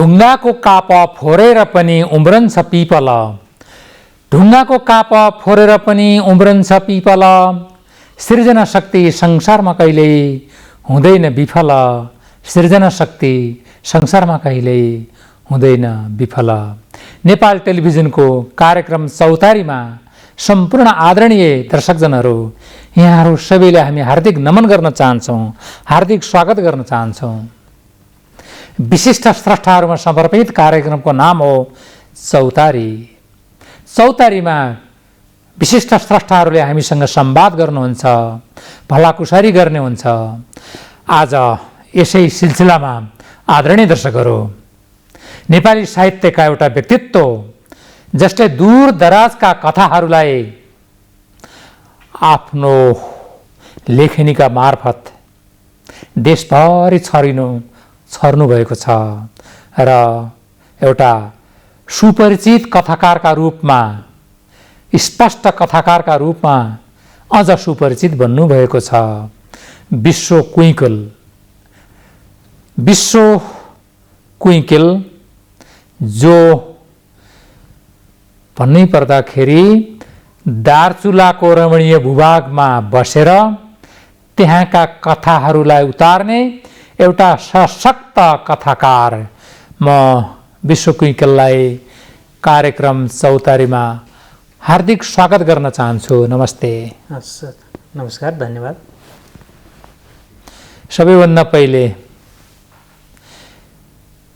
ढुङ्गाको काप फोरेर पनि उम्रन्छ पिपल, ढुङ्गाको काप फोरेर पनि उम्रन्छ पिपल, सृजना शक्ति संसारमा कहिल्यै हुँदैन विफल, सृजना शक्ति संसारमा कहिल्यै हुँदैन विफल। नेपाल टेलिभिजनको कार्यक्रम चौतारीमा सम्पूर्ण आदरणीय दर्शकजनहरू, यहाँहरू सबैले हामी हार्दिक नमन गर्न चाहन्छौँ, हार्दिक स्वागत गर्न चाहन्छौँ। विशिष्ट स्रष्टाहरूमा समर्पित कार्यक्रमको नाम हो चौतारी। चौतारीमा विशिष्ट स्रष्टाहरूले हामीसँग संवाद गर्नुहुन्छ, भलाकुसारी गर्ने हुन्छ। आज यसै सिलसिलामा आदरणीय दर्शकहरू, नेपाली साहित्यका एउटा व्यक्तित्व जसले दूर दराजका कथाहरूलाई आफ्नो लेखनीका मार्फत देशभरि छर्नु भएको छ र एउटा सुपरिचित कथाकारका रूपमा, स्पष्ट कथाकारका रूपमा अझ सुपरिचित बन्नुभएको छ। विश्व कुइकेल जो भन्नै पर्दाखेरि दार्चुलाको रमणीय भूभागमा बसेर त्यहाँका कथाहरूलाई उतार्ने एउटा सशक्त कथाकार। म विश्व कुइकेललाई कार्यक्रम चौतारीमा हार्दिक स्वागत गर्न चाहन्छु। नमस्ते। नमस्कार, धन्यवाद। सबैभन्दा पहिले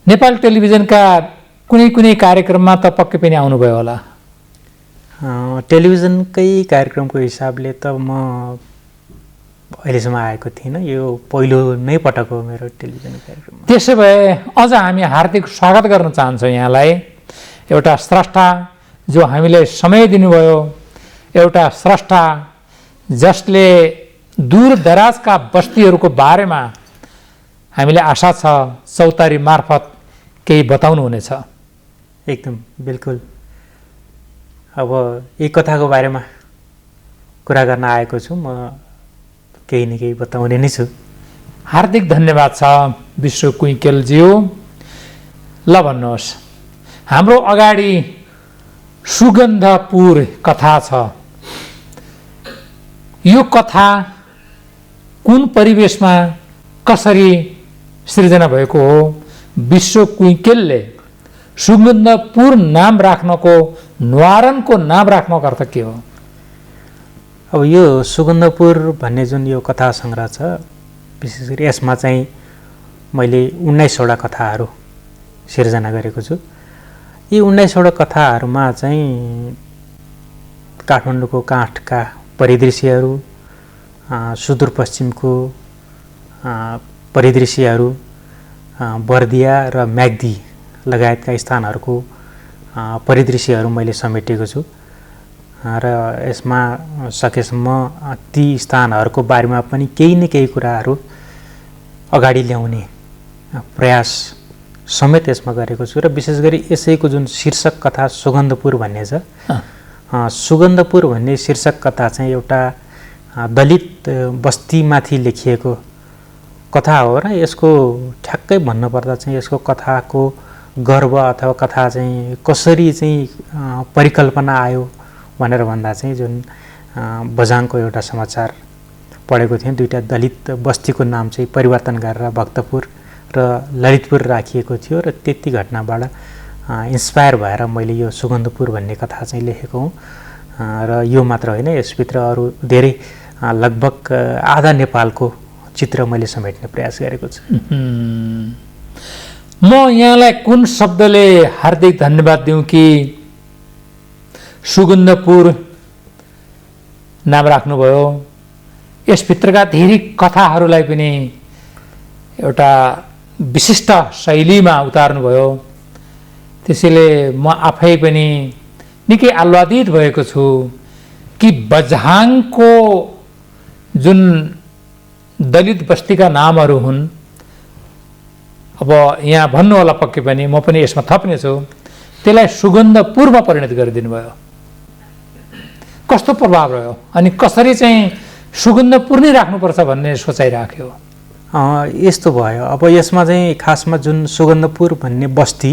नेपाल टेलिभिजनका कुनै कार्यक्रममा त पक्कै पनि आउनुभयो होला। टेलिभिजनकै कार्यक्रमको हिसाबले त म अहिलेसम्म आएको थिइनँ, यो पहिलो नै पटक हो मेरो टेलिभिजन कार्यक्रम। त्यसो भए अझ हामी हार्दिक स्वागत गर्न चाहन्छौँ यहाँलाई। एउटा स्रष्टा जो हामीले समय दिनुभयो, एउटा स्रष्टा जसले दूर दराजका बस्तीहरूको बारेमा हामीले आशा छ चौतारी मार्फत केही बताउनुहुनेछ। एकदम बिल्कुल। अब यही कथाको बारेमा कुरा गर्न आएको छु, म केही न केही बताउने नै छु। हार्दिक धन्यवाद छ विश्व कुइकेलज्यू। ल भन्नुहोस्, हाम्रो अगाडि सुगन्धपुर कथा छ। यो कथा कुन परिवेशमा कसरी सृजना भएको हो? विश्व कुइकेलले सुगन्धपुर नाम राख्नको, न्वारनको नाम राख्नको अर्थ के हो? अब यो सुगन्धपुर भन्ने जुन यो कथा सङ्ग्रह छ, विशेष गरी यसमा चाहिँ मैले 19वटा कथाहरू सिर्जना गरेको छु। यी 19वटा कथाहरूमा चाहिँ काठमाडौँको काठका परिदृश्यहरू, सुदूरपश्चिमको परिदृश्यहरू, बर्दिया र म्याग्दी लगायतका स्थानहरूको परिदृश्यहरू मैले समेटेको छु र यसमा सकेसम्म ती स्थानहरूको बारेमा पनि केही न केही कुराहरू अगाडि ल्याउने प्रयास समेत यसमा गरेको छु। र विशेष गरी यसैको जुन शीर्षक कथा सुगन्धपुर भन्ने छ, सुगन्धपुर भन्ने शीर्षक कथा चाहिँ एउटा दलित बस्तीमाथि लेखिएको कथा हो र यसको ठ्याक्कै भन्नुपर्दा चाहिँ यसको कथाको गर्व अथवा कथा चाहिँ कसरी चाहिँ परिकल्पना आयो भनेर भन्दा चाहिँ जुन बझाङको एउटा समाचार पढेको थिएँ, दुईवटा दलित बस्तीको नाम चाहिँ परिवर्तन गरेर भक्तपुर र ललितपुर राखिएको थियो र त्यति घटनाबाट इन्स्पायर भएर मैले यो सुगन्धपुर भन्ने कथा चाहिँ लेखेको हुँ। र यो मात्र होइन, यसभित्र अरू धेरै लगभग आधा नेपालको चित्र मैले समेट्ने प्रयास गरेको छु। म यहाँलाई कुन शब्दले हार्दिक धन्यवाद दिउँ कि सुगन्धपुर नाम राख्नुभयो, यसभित्रका धेरै कथाहरूलाई पनि एउटा विशिष्ट शैलीमा उतार्नुभयो। त्यसैले म आफै पनि निकै आह्लादित भएको छु कि बझाङको जुन दलित बस्तीका नामहरू हुन्, अब यहाँ भन्नु होला पक्कै पनि, म पनि यसमा थप्ने छु, त्यसलाई सुगन्धपुरमा परिणत गरिदिनु भयो। कस्तो प्रभाव रह्यो अनि कसरी चाहिँ सुगन्धपुर नै राख्नुपर्छ भन्ने सोचाइ राख्यो? यस्तो भयो। अब यसमा चाहिँ खासमा जुन सुगन्धपुर भन्ने बस्ती,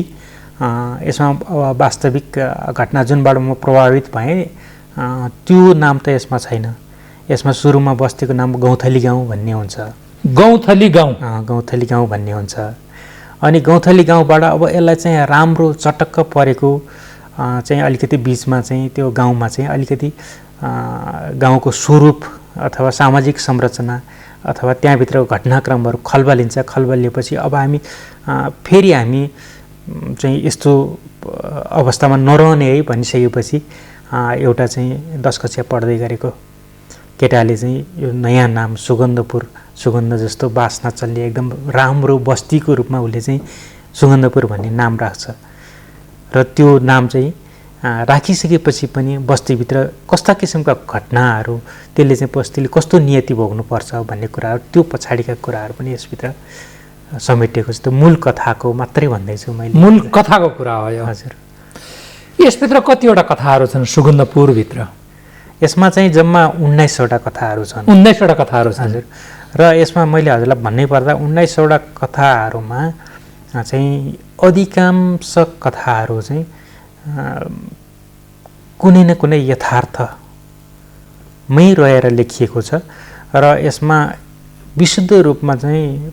यसमा वास्तविक घटना जुनबाट म प्रभावित भएँ त्यो नाम त यसमा छैन। यसमा सुरुमा बस्तीको नाम गौँथली गाउँ भन्ने हुन्छ। गौँथली गाउँ? गौँथली गाउँ भन्ने हुन्छ। अनि गौँथली गाउँबाट अब यसलाई चाहिँ राम्रो चटक्क परेको चाहिँ अलिकति बिचमा चाहिँ त्यो गाउँमा चाहिँ अलिकति गाउँको स्वरूप अथवा सामाजिक संरचना अथवा त्यहाँभित्रको घटनाक्रमहरू खलबलिन्छ। खलबलिएपछि अब हामी फेरि हामी चाहिँ यस्तो अवस्थामा नरहने है भनिसकेपछि एउटा चाहिँ 10 कक्षा पढ्दै गरेको केटाले चाहिँ यो नयाँ नाम सुगन्धपुर, सुगन्ध जस्तो बास्ना चल्ने एकदम राम्रो बस्तीको रूपमा उसले चाहिँ सुगन्धपुर भन्ने नाम राख्छ। र त्यो नाम चाहिँ राखिसकेपछि पनि बस्तीभित्र कस्ता किसिमका घटनाहरू, त्यसले चाहिँ बस्तीले कस्तो नियति भोग्नुपर्छ भन्ने कुराहरू, त्यो पछाडिका कुराहरू पनि यसभित्र समेटिएको छ। त्यो मूल कथाको मात्रै भन्दैछु मैले। मूल कथाको कुरा हो यो? हजुर। यसभित्र कतिवटा कथाहरू छन् सुगन्धपुरभित्र? यसमा चाहिँ जम्मा 19वटा कथाहरू छन्। 19वटा कथाहरू छन्? हजुर। र यसमा मैले हजुरलाई भन्नै पर्दा 19वटा कथाहरूमा चाहिँ अधिकांश कथाहरू चाहिँ कुनै न कुनै यथार्थमै रहेर लेखिएको छ। र यसमा विशुद्ध रूपमा चाहिँ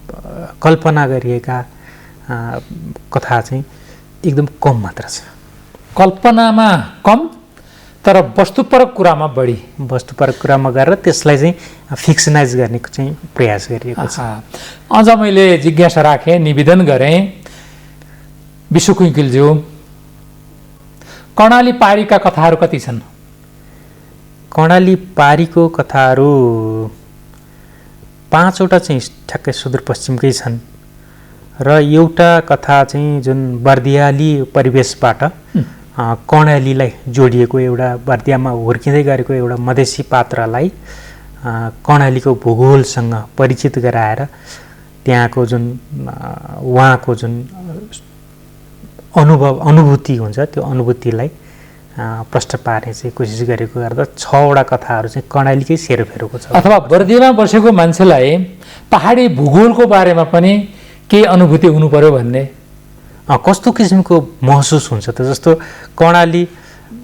कल्पना गरिएका कथा चाहिँ एकदम कम मात्र छ। कल्पनामा कम तर वस्तुपरक कुरामा बढी। वस्तुपरक कुरामा गरेर त्यसलाई चाहिँ फिक्सनाइज गर्ने चाहिँ प्रयास गरिएको छ। अझ मैले जिज्ञासा राखेँ, निवेदन गरेँ, विशु कुइकिलज्यू, कर्णाली पारीका कथाहरू कति छन्? कर्णाली पारीको कथाहरू 5वटा चाहिँ ठ्याक्कै सुदूरपश्चिमकै छन् र एउटा कथा चाहिँ जुन बर्दियाली परिवेशबाट कर्णालीलाई जोडिएको, एउटा बर्दियामा हुर्किँदै गरेको एउटा मधेसी पात्रलाई कर्णालीको भूगोलसँग परिचित गराएर त्यहाँको जुन उहाँको जुन अनुभूति हुन्छ त्यो अनुभूतिलाई प्रष्ट पार्ने चाहिँ कोसिस गरेको गर्दा 6वटा कथाहरू चाहिँ कर्णालीकै सेरोफेरोको छ। अथवा बर्दियामा बसेको मान्छेलाई पहाडी भूगोलको बारेमा पनि केही अनुभूति हुनु पर्यो भन्ने कस्तो किसिमको महसुस हुन्छ त? जस्तो कर्णाली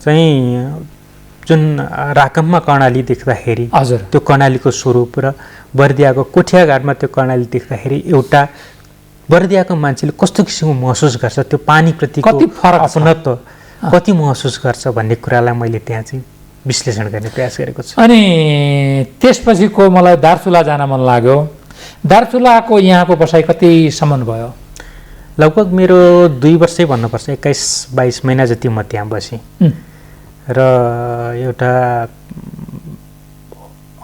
चाहिँ जुन राकममा कर्णाली देख्दाखेरि हजुर त्यो कर्णालीको स्वरूप र बर्दियाको कोठियाघाटमा त्यो कर्णाली देख्दाखेरि एउटा बर्दियाको मान्छेले कस्तो किसिमको महसुस गर्छ, त्यो पानीप्रति कति फरक अपनत्व कति महसुस गर्छ भन्ने कुरालाई मैले त्यहाँ चाहिँ विश्लेषण गर्ने प्रयास गरेको छु। अनि त्यसपछिको मलाई दार्चुला जान मन लाग्यो। दार्चुलाको यहाँको बसाइ कतिसम्म भयो? लगभग मेरो 2 वर्षै भन्नुपर्छ, 21-22 महिना जति म त्यहाँ बसेँ। र एउटा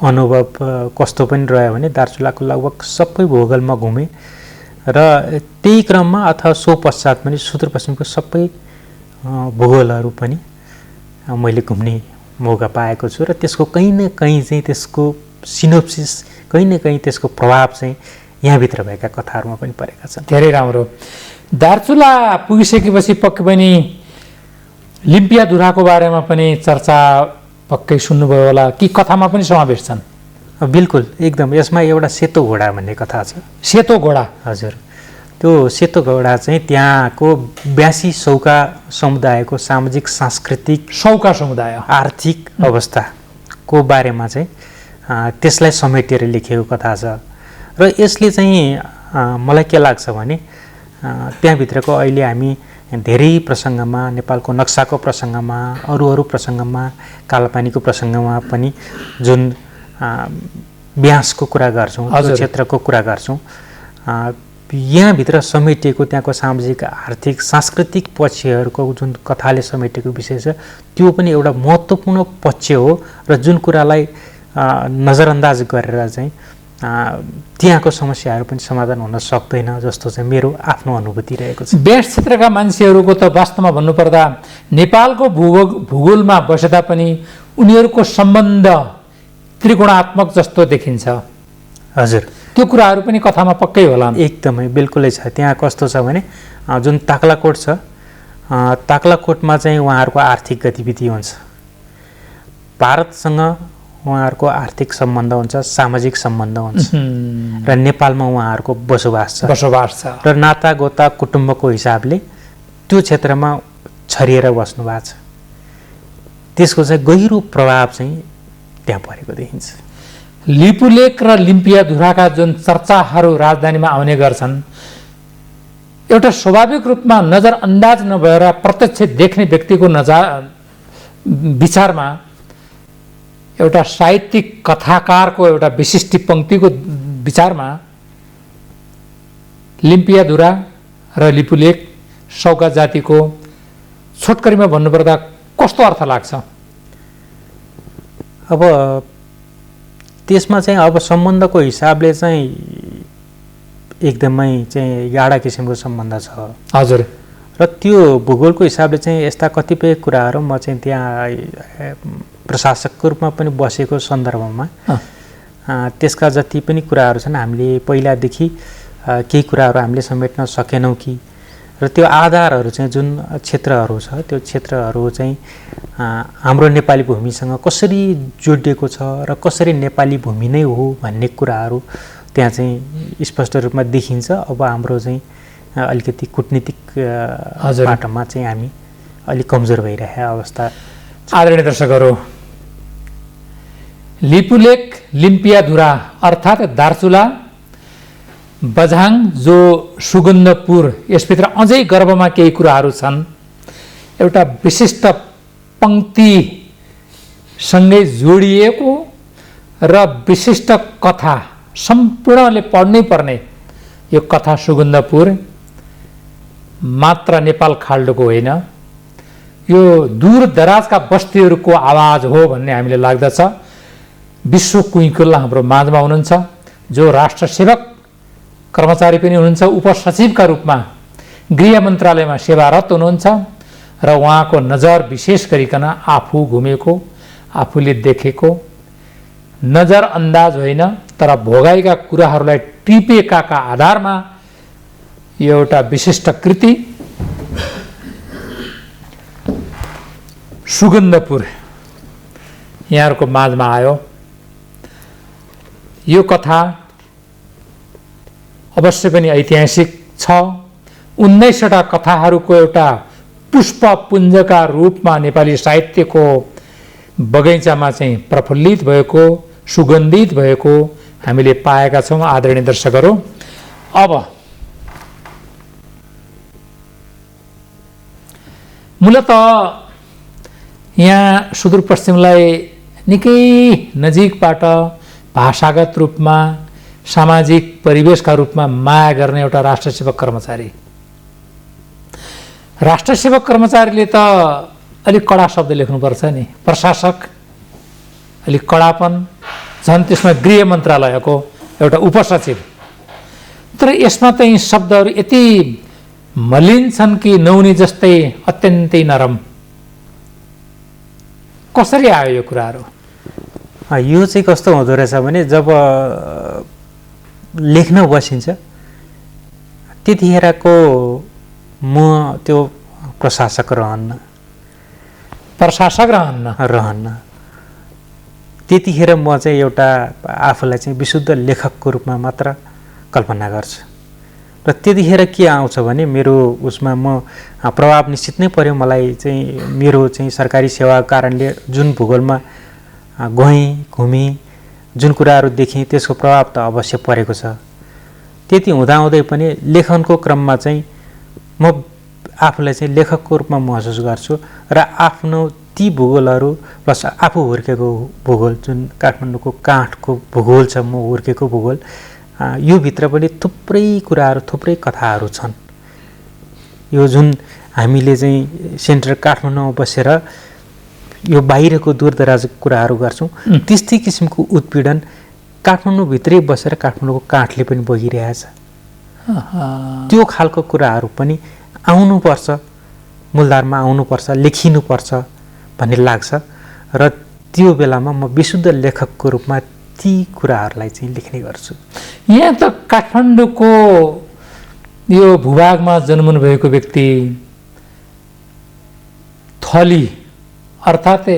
अनुभव कस्तो पनि रह्यो भने दार्चुलाको लगभग सबै भूगोलमा घुमेँ र त्यही क्रममा अथवा सो पश्चात पनि सुदूरपश्चिमको सबै भूगोलहरू पनि मैले घुम्ने मौका पाएको छु र त्यसको कहीँ न कहीँ चाहिँ त्यसको सिनोप्सिस, कहीँ न कहीँ त्यसको प्रभाव चाहिँ यहाँभित्र भएका कथाहरूमा पनि परेका छन्। धेरै राम्रो। दार्चुला पुगिसकेपछि पक्कै पनि लिम्पियाधुराको बारेमा पनि चर्चा पक्कै सुन्नुभयो होला कि कथामा पनि समावेश छन्? बिल्कुल, एकदम। यसमा एउटा सेतो घोडा भन्ने कथा छ। सेतो घोडा? हजुर। त्यो सेतो घोडा चाहिँ त्यहाँको 82 सौका समुदायको सामाजिक सांस्कृतिक सौका समुदाय आर्थिक अवस्थाको बारेमा चाहिँ त्यसलाई समेटेर लेखिएको कथा छ। र यसले चाहिँ मलाई के लाग्छ भने त्यहाँभित्रको अहिले हामी धेरै प्रसङ्गमा, नेपालको नक्साको प्रसङ्गमा, अरू प्रसङ्गमा, कालापानीको प्रसङ्गमा पनि जुन व्यासको कुरा गर्छौँ, त्यो क्षेत्रको कुरा गर्छौँ, यहाँभित्र समेटिएको त्यहाँको सामाजिक आर्थिक सांस्कृतिक पक्षहरूको जुन कथाले समेटेको विषय छ त्यो पनि एउटा महत्त्वपूर्ण पक्ष हो र जुन कुरालाई नजरअन्दाज गरेर चाहिँ त्यहाँको समस्याहरू पनि समाधान हुन सक्दैन जस्तो चाहिँ मेरो आफ्नो अनुभूति रहेको छ। बेस क्षेत्रका मान्छेहरूको त वास्तवमा भन्नुपर्दा नेपालको भूगोलमा बसे तापनि उनीहरूको सम्बन्ध त्रिकोणात्मक जस्तो देखिन्छ। हजुर, त्यो कुराहरू पनि कथामा पक्कै होला। एकदमै बिल्कुलै छ। त्यहाँ कस्तो छ भने जुन ताक्लाकोट छ, ताक्लाकोटमा चाहिँ उहाँहरूको आर्थिक गतिविधि हुन्छ। भारतसँग उहाँहरूको आर्थिक सम्बन्ध हुन्छ, सामाजिक सम्बन्ध हुन्छ र नेपालमा उहाँहरूको बसोबास छ र नातागोता कुटुम्बको हिसाबले त्यो क्षेत्रमा छरिएर बस्नु भएको छ। त्यसको चाहिँ गहिरो प्रभाव चाहिँ त्यहाँ परेको देखिन्छ। लिपुलेक र लिम्पियाधुराका जुन चर्चाहरू राजधानीमा आउने गर्छन्, एउटा स्वाभाविक रूपमा नजरअन्दाज नभएर प्रत्यक्ष देख्ने व्यक्तिको विचारमा एउटा साहित्यिक कथाकारको एउटा विशिष्ट पंक्तिको विचारमा लिम्पियाधुरा र लिपुलेक सौगा जातिको छोटकरीमा भन्नुपर्दा कस्तो अर्थ लाग्छ? अब त्यसमा चाहिँ अब सम्बन्धको हिसाबले चाहिँ एकदमै चाहिँ गाढा किसिमको सम्बन्ध छ। हजुर। र त्यो भूगोलको हिसाबले चाहिँ यस्ता कतिपय कुराहरू म चाहिँ त्यहाँ प्रशासकको रूपमा पनि बसेको सन्दर्भमा त्यसका जति पनि कुराहरू छन् हामीले पहिलादेखि केही कुराहरू हामीले समेट्न सकेनौँ कि, र त्यो आधारहरू चाहिँ जुन क्षेत्रहरू छ त्यो क्षेत्रहरू चाहिँ हाम्रो नेपाली भूमिसँग कसरी जोडिएको छ र कसरी नेपाली भूमि नै हो भन्ने कुराहरू त्यहाँ चाहिँ स्पष्ट रूपमा देखिन्छ। अब हाम्रो चाहिँ अलिकति कूटनीतिक बाटोमा चाहिँ हामी अलिक कमजोर भइरहेको अवस्था। आदरणीय दर्शकहरू, लिपुलेक लिम्पियाधुरा अर्थात् दार्चुला बझाङ जो सुगन्धपुर, यसभित्र अझै गर्भमा केही कुराहरू छन्। एउटा विशिष्ट पंक्तिसँगै जोडिएको र विशिष्ट कथा सम्पूर्णले पढ्नै पर्ने यो कथा सुगन्धपुर मात्र नेपाल खाल्डोको होइन, यो दूर दराजका बस्तीहरूको आवाज हो भन्ने हामीले लाग्दछ। विश्व कुइकुल्ला हाम्रो माझमा हुनुहुन्छ, जो राष्ट्र सेवक कर्मचारी पनि हुनुहुन्छ, उपसचिवका रूपमा गृह मन्त्रालयमा सेवारत हुनुहुन्छ र उहाँको नजर विशेष गरिकन आफू घुमेको, आफूले देखेको, नजर अन्दाज होइन तर भोगाइका कुराहरूलाई टिपेकाका आधारमा यो एउटा विशिष्ट कृति सुगन्धपुर यहाँहरूको माझमा आयो। यो कथा अवश्य पनि ऐतिहासिक छ। 19वटा कथाहरूको एउटा पुष्पपुञ्जका रूपमा नेपाली साहित्यको बगैँचामा चाहिँ प्रफुल्लित भएको, सुगन्धित भएको हामीले पाएका छौँ। आदरणीय दर्शकहरू, अब मूलत यहाँ सुदूरपश्चिमलाई निकै नजिकबाट भाषागत रूपमा, सामाजिक परिवेशका रूपमा माया गर्ने एउटा राष्ट्रसेवक कर्मचारी, राष्ट्रसेवक कर्मचारीले त अलिक कडा शब्द लेख्नुपर्छ नि, प्रशासक अलिक कडापन, झन् त्यसमा गृह मन्त्रालयको एउटा उपसचिव। तर यसमा त यी शब्दहरू यति मलिन छन् कि नौनी जस्तै अत्यन्तै नरम। कसरी आयो यो कुराहरू? यो चाहिँ कस्तो हुँदो रहेछ भने जब लेख्न बसिन्छ त्यतिखेरको म त्यो प्रशासक रहन्न, त्यतिखेर म चाहिँ एउटा आफूलाई चाहिँ विशुद्ध लेखकको रूपमा मात्र कल्पना गर्छु। र त्यतिखेर के आउँछ भने मेरो उसमा म प्रभाव निश्चित नै पर्यो। मलाई चाहिँ मेरो चाहिँ सरकारी सेवाको कारणले जुन भूगोलमा गएँ, घुमेँ, जुन कुराहरू देखेँ त्यसको प्रभाव त अवश्य परेको छ। त्यति हुँदाहुँदै पनि लेखनको क्रममा चाहिँ म आफूलाई चाहिँ लेखकको रूपमा महसुस गर्छु र आफ्नो ती भूगोलहरू प्लस आफू हुर्केको भूगोल, जुन काठमाडौँको काठको भूगोल छ, म हुर्केको भूगोल, यो भित्र पनि थुप्रै कुराहरू, थुप्रै कथाहरू छन्। यो जुन हामीले चाहिँ सेन्टर काठमाडौँमा बसेर यो बाहिरको दूरदराजको कुराहरू गर्छौँ, त्यस्तै किसिमको उत्पीडन काठमाडौँभित्रै बसेर काठमाडौँको काठले पनि बगिरहेछ। त्यो खालको कुराहरू पनि आउनुपर्छ, मूलधारमा आउनुपर्छ, लेखिनुपर्छ भन्ने लाग्छ। र त्यो बेलामा म विशुद्ध लेखकको रूपमा ती कुराहरूलाई चाहिँ लेख्ने गर्छु। यहाँ त काठमाडौँको यो भूभागमा जन्मनु भएको व्यक्ति थली अर्थात्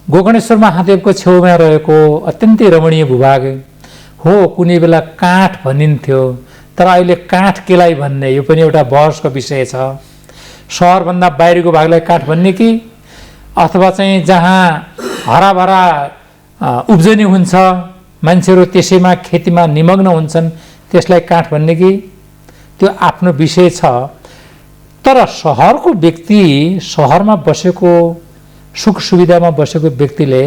गोकर्णेश्वर महादेवको छेउमा रहेको अत्यन्तै रमणीय भूभाग हो। कुनै बेला काठ भनिन्थ्यो, तर अहिले काठ केलाई भन्ने यो पनि एउटा बहसको विषय छ। सहरभन्दा बाहिरको भागलाई काठ भन्ने कि अथवा चाहिँ जहाँ हराभरा उब्जनी हुन्छ, मान्छेहरू त्यसैमा खेतीमा निमग्न हुन्छन्, त्यसलाई काठ भन्ने कि, त्यो आफ्नो विषय छ। तर सहरको व्यक्ति, सहरमा बसेको, सुख सुविधामा बसेको व्यक्तिले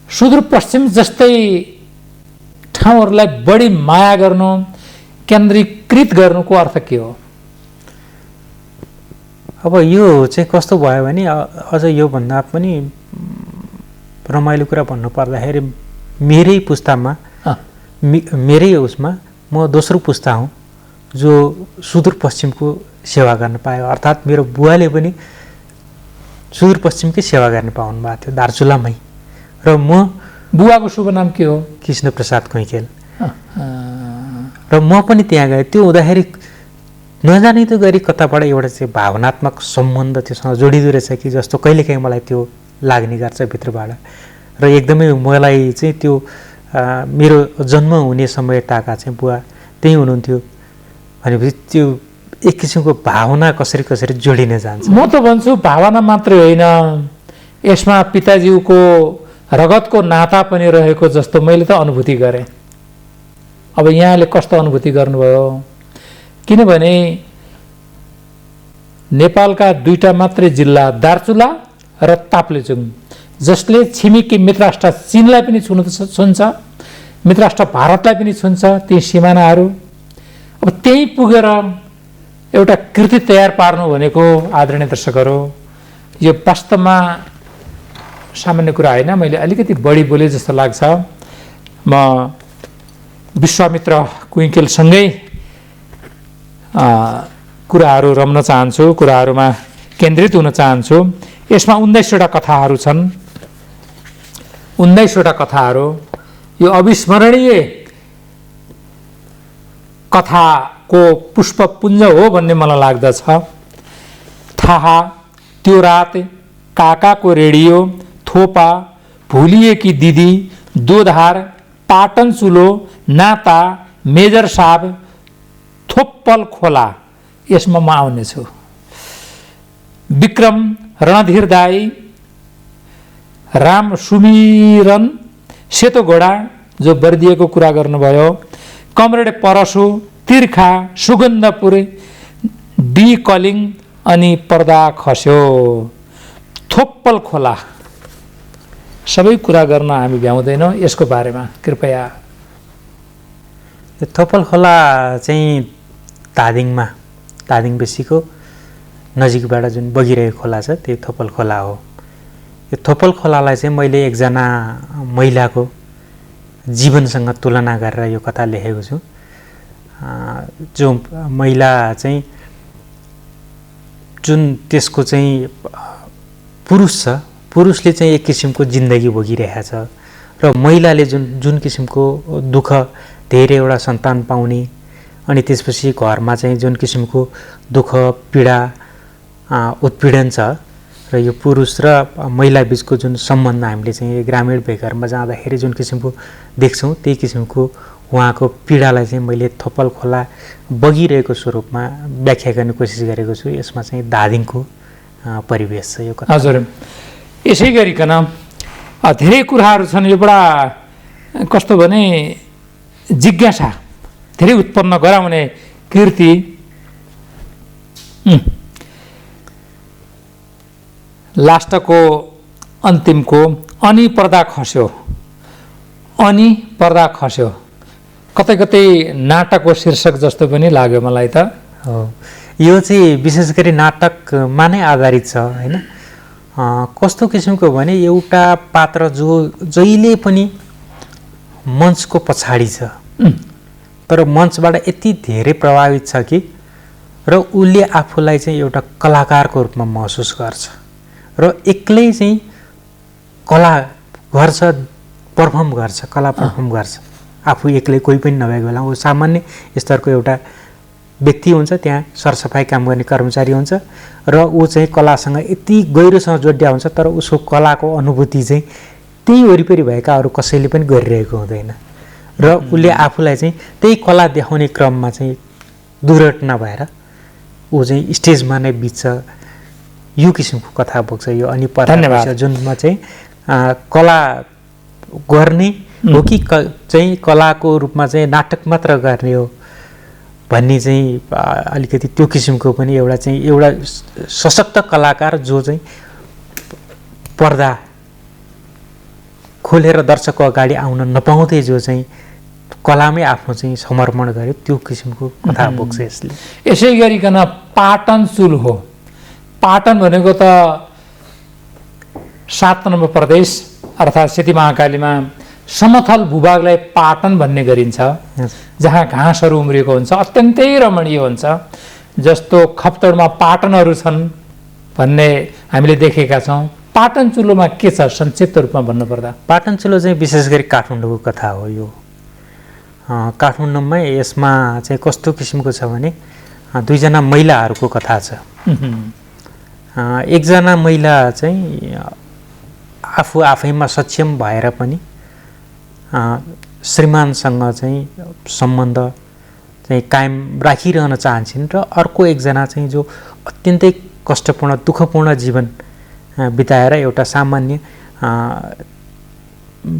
सुदूरपश्चिम जस्तै ठाउँहरूलाई बढी माया गर्नु, केन्द्रीकृत गर्नुको अर्थ के हो? अब यो चाहिँ कस्तो भयो भने अझ योभन्दा पनि रमाइलो कुरा भन्नु पर्दाखेरि मेरै पुस्तामा मेरै उसमा म दोस्रो पुस्ता हुँ जो सुदूरपश्चिमको सेवा गर्न पायो। अर्थात् मेरो बुवाले पनि सुदूरपश्चिमकै सेवा गर्न पाउनु भएको थियो दार्चुलामै। र म बुवाको शुभ नाम के हो? कृष्णप्रसाद कैकेल। र म पनि त्यहाँ गएँ। त्यो हुँदाखेरि नजानिदो गरी कताबाट एउटा चाहिँ भावनात्मक सम्बन्ध त्योसँग जोडिँदो रहेछ कि जस्तो कहिलेकाहीँ मलाई त्यो लाग्ने गर्छ भित्रबाट। र एकदमै मलाई चाहिँ त्यो मेरो जन्म हुने समय टाका चाहिँ बुवा त्यहीँ हुनुहुन्थ्यो भनेपछि त्यो एक किसिमको भावना कसरी कसरी जोडिन जान्छ। म त भन्छु भावना मात्रै होइन, यसमा पिताज्यूको रगतको नाता पनि रहेको जस्तो मैले त अनुभूति गरेँ। अब यहाँले कस्तो अनुभूति गर्नुभयो? किनभने नेपालका दुईटा मात्रै जिल्ला दार्चुला र ताप्लेजुङ, जसले छिमेकी मित्रराष्ट्र चीनलाई पनि छुन्छ, मित्रराष्ट्र भारतलाई पनि छुन्छ, ती सिमानाहरू। अब त्यही पुगेर एउटा कृति तयार पार्नु भनेको आदरणीय दर्शकहरू, यो वास्तवमा सामान्य कुरा होइन। मैले अलिकति बढी बोले जस्तो लाग्छ। म विश्वामित्र कुइकेलसँगै कुराहरू रम्न चाहन्छु, कुराहरूमा केन्द्रित हुन चाहन्छु। यसमा 19वटा कथाहरू छन्। 19वटा कथाहरू यो अविस्मरणीय कथाको पुष्पपुञ्ज हो भन्ने मलाई लाग्दछ। थाहा, त्यो रात, काकाको रेडियो, थोपा, भुलिएकी दिदी, दोधार, पाटन चुलो, नाता, मेजर साहब, थोप्पल खोला, यसमा म आउनेछु। विक्रम, रणधीर दाई, राम सुमिरन, सेतो घोडा जो बर्दिएको कुरा गर्नुभयो, कमरेड परशु, तिर्खा, सुगन्धपुर, डी कलिङ अनि पर्दा खस्यो, थोप्पल खोला। सबै कुरा गर्न हामी भ्याउँदैनौँ। यसको बारेमा कृपया। थोप्पल खोला चाहिँ धादिङ बेसीको नजिकबाट जुन बगिरहेको खोला छ त्यो थोप्पल खोला हो। यो थोप्पल खोलालाई चाहिँ मैले एकजना महिलाको जीवनसँग तुलना गरेर यो कथा लेखेको छु। जो महिला चाहिँ जुन त्यसको चाहिँ पुरुष छ, पुरुषले चाहिँ एक किसिमको जिन्दगी भोगिरहेको छ र महिलाले जुन किसिमको दुःख, धेरैवटा सन्तान पाउने अनि त्यसपछि घरमा चाहिँ जुन किसिमको दुःख, पीडा, उत्पीडन छ र यो पुरुष र महिला बिचको जुन सम्बन्ध हामीले चाहिँ ग्रामीण भेगहरूमा जाँदाखेरि जुन किसिमको देख्छौँ त्यही किसिमको उहाँको पीडालाई चाहिँ मैले थोप्पल खोला बगिरहेको स्वरूपमा व्याख्या गर्ने कोसिस गरेको छु। यसमा चाहिँ धादिङको परिवेश छ यो कथा। हजुर, यसै गरिकन धेरै कुराहरू छन्। यो बडा कस्तो भने जिज्ञासा धेरै उत्पन्न गराउने कृति। लास्टको अन्तिमको अनि पर्दा खस्यो, अनि पर्दा खस्यो, कतै कतै नाटकको शीर्षक जस्तो पनि लाग्यो मलाई त। हो, यो चाहिँ विशेष गरी नाटकमा नै आधारित छ होइन। कस्तो किसिमको भने एउटा पात्र जो जहिले पनि मञ्चको पछाडि छ तर मञ्चबाट यति धेरै प्रभावित छ कि र उसले आफूलाई चाहिँ एउटा कलाकारको रूपमा महसुस गर्छ र एक्लै चाहिँ कला गर्छ, पर्फर्म गर्छ, कला पर्फर्म गर्छ आफू एक्लै, कोही पनि नभएको बेला। ऊ सामान्य स्तरको एउटा व्यक्ति हुन्छ, त्यहाँ सरसफाइ काम गर्ने कर्मचारी हुन्छ र ऊ चाहिँ कलासँग यति गहिरोसँग जोडिया हुन्छ, तर उसको कलाको अनुभूति चाहिँ त्यही वरिपरि भएका अरू कसैले पनि गरिरहेको हुँदैन र उसले आफूलाई चाहिँ त्यही कला देखाउने क्रममा चाहिँ दुर्घटना भएर ऊ चाहिँ स्टेजमा नै बित्छ। यो किसिमको कथा बोक्छ यो अनि पर्दा जुनमा चाहिँ कला गर्ने हो कि चाहिँ कलाको रूपमा चाहिँ नाटक मात्र गर्ने हो भन्ने चाहिँ अलिकति त्यो किसिमको पनि एउटा सशक्त कलाकार जो चाहिँ पर्दा खोलेर दर्शकको अगाडि आउन नपाउँदै जो चाहिँ कलामै आफ्नो चाहिँ समर्पण गर्यो, त्यो किसिमको कथा बोक्छ यसले। यसै गरिकन पाटन चुल हो। पाटन भनेको त 7 नम्बर प्रदेश अर्थात् सेती महाकालीमा समथल भूभागलाई पाटन भन्ने गरिन्छ, जहाँ घाँसहरू उम्रिएको हुन्छ, अत्यन्तै रमणीय हुन्छ। जस्तो खप्तडमा पाटनहरू छन् भन्ने हामीले देखेका छौँ। पाटन चुलोमा के छ संक्षिप्त रूपमा भन्नुपर्दा? पाटन चुलो चाहिँ विशेष गरी काठमाडौँको कथा हो। यो काठमाडौँमै यसमा चाहिँ कस्तो किसिमको छ भने 2 जना महिलाहरूको कथा छ। एकजना महिला चाहिँ आफू आफैमा सक्षम भएर पनि श्रीमानसँग चाहिँ सम्बन्ध चाहिँ कायम राखिरहन चाहन्छन् र अर्को एकजना चाहिँ जो अत्यन्तै कष्टपूर्ण दुःखपूर्ण जीवन बिताएर एउटा सामान्य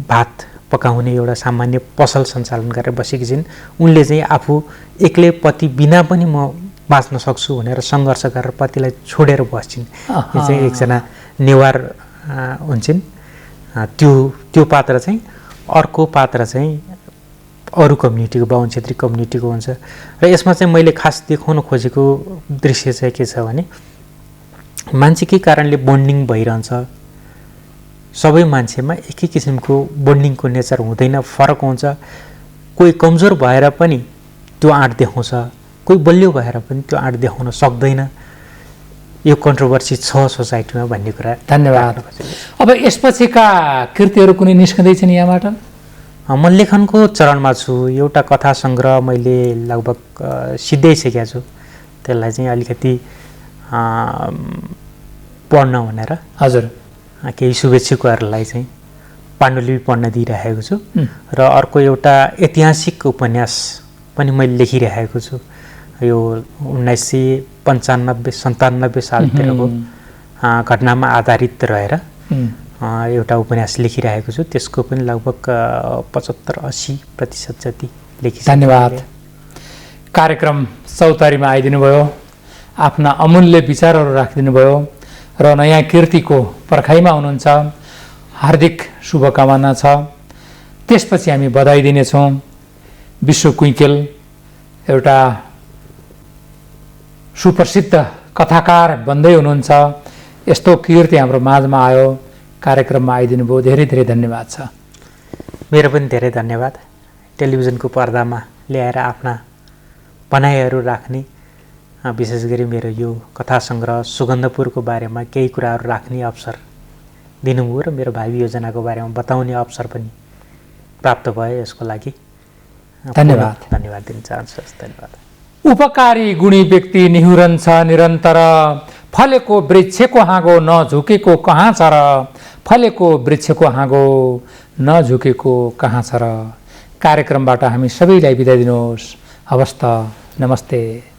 भात पकाउने एउटा सामान्य पसल सञ्चालन गरेर बसेकी छिन्। उनले चाहिँ आफू एक्लै पति बिना पनि म बाँच्न सक्छु भनेर सङ्घर्ष गरेर पतिलाई छोडेर बस्छिन्। यो चाहिँ एकजना नेवार हुन्छन् त्यो पात्र चाहिँ। अर्को पात्र चाहिँ अरू कम्युनिटीको बाहुन क्षेत्री कम्युनिटीको हुन्छ र यसमा चाहिँ मैले खास देखाउन खोजेको दृश्य चाहिँ के छ भने मान्छे के कारणले बन्डिङ भइरहन्छ, सबै मान्छेमा एकै किसिमको बन्डिङको नेचर हुँदैन, फरक हुन्छ। कोही कमजोर भएर पनि त्यो आँट देखाउँछ, कोही बलियो भएर पनि त्यो आँट देखाउन सक्दैन। यो कन्ट्रोभर्सी छ सोसाइटीमा भन्ने कुरा। धन्यवाद। अब यसपछिका कृतिहरू कुनै निस्कँदैछन् यहाँबाट? म लेखनको चरणमा छु। एउटा कथा सङ्ग्रह मैले लगभग सिद्ध्याइसकेको छु, त्यसलाई चाहिँ अलिकति पढ्न भनेर हजुर केही शुभेच्छुकहरूलाई चाहिँ पाण्डुलिपि पढ्न दिइरहेको छु र अर्को एउटा ऐतिहासिक उपन्यास पनि मैले लेखिरहेको छु। यो 1995-97 सालतिरको घटनामा आधारित रहेर एउटा उपन्यास लेखिरहेको छु। त्यसको पनि लगभग 75-80% जति लेखिसकेको। धन्यवाद। कार्यक्रम चौतारीमा आइदिनु भयो, आफ्ना अमूल्य विचारहरू राखिदिनु भयो र नयाँ कृतिको पर्खाइमा हुनुहुन्छ। हार्दिक शुभकामना छ। त्यसपछि हामी बधाई दिनेछौँ। विश्व कुइकेल एउटा सुप्रसिद्ध कथाकार बन्दै हुनुहुन्छ। यस्तो कृति हाम्रो माझमा आयो, कार्यक्रममा आइदिनु भयो, धेरै धेरै धन्यवाद छ। मेरो पनि धेरै धन्यवाद। टेलिभिजनको पर्दामा ल्याएर आफ्ना भनाइहरू राख्ने, विशेष गरी मेरो यो कथा सङ्ग्रह सुगन्धपुरको बारेमा केही कुराहरू राख्ने अवसर दिनुभयो र मेरो भावी योजनाको बारेमा बताउने अवसर पनि प्राप्त भयो। यसको लागि धन्यवाद। धन्यवाद दिन चाहन्छु। धन्यवाद। उपकारी गुणी व्यक्ति निहुरन्छ निरन्तर, फलेको वृक्षको हाँगो नझुकेको कहाँ छ र, फलेको वृक्षको हाँगो नझुकेको कहाँ छ र। कार्यक्रमबाट हामी सबैलाई बिदा दिनुहोस्। हवस् त, नमस्ते।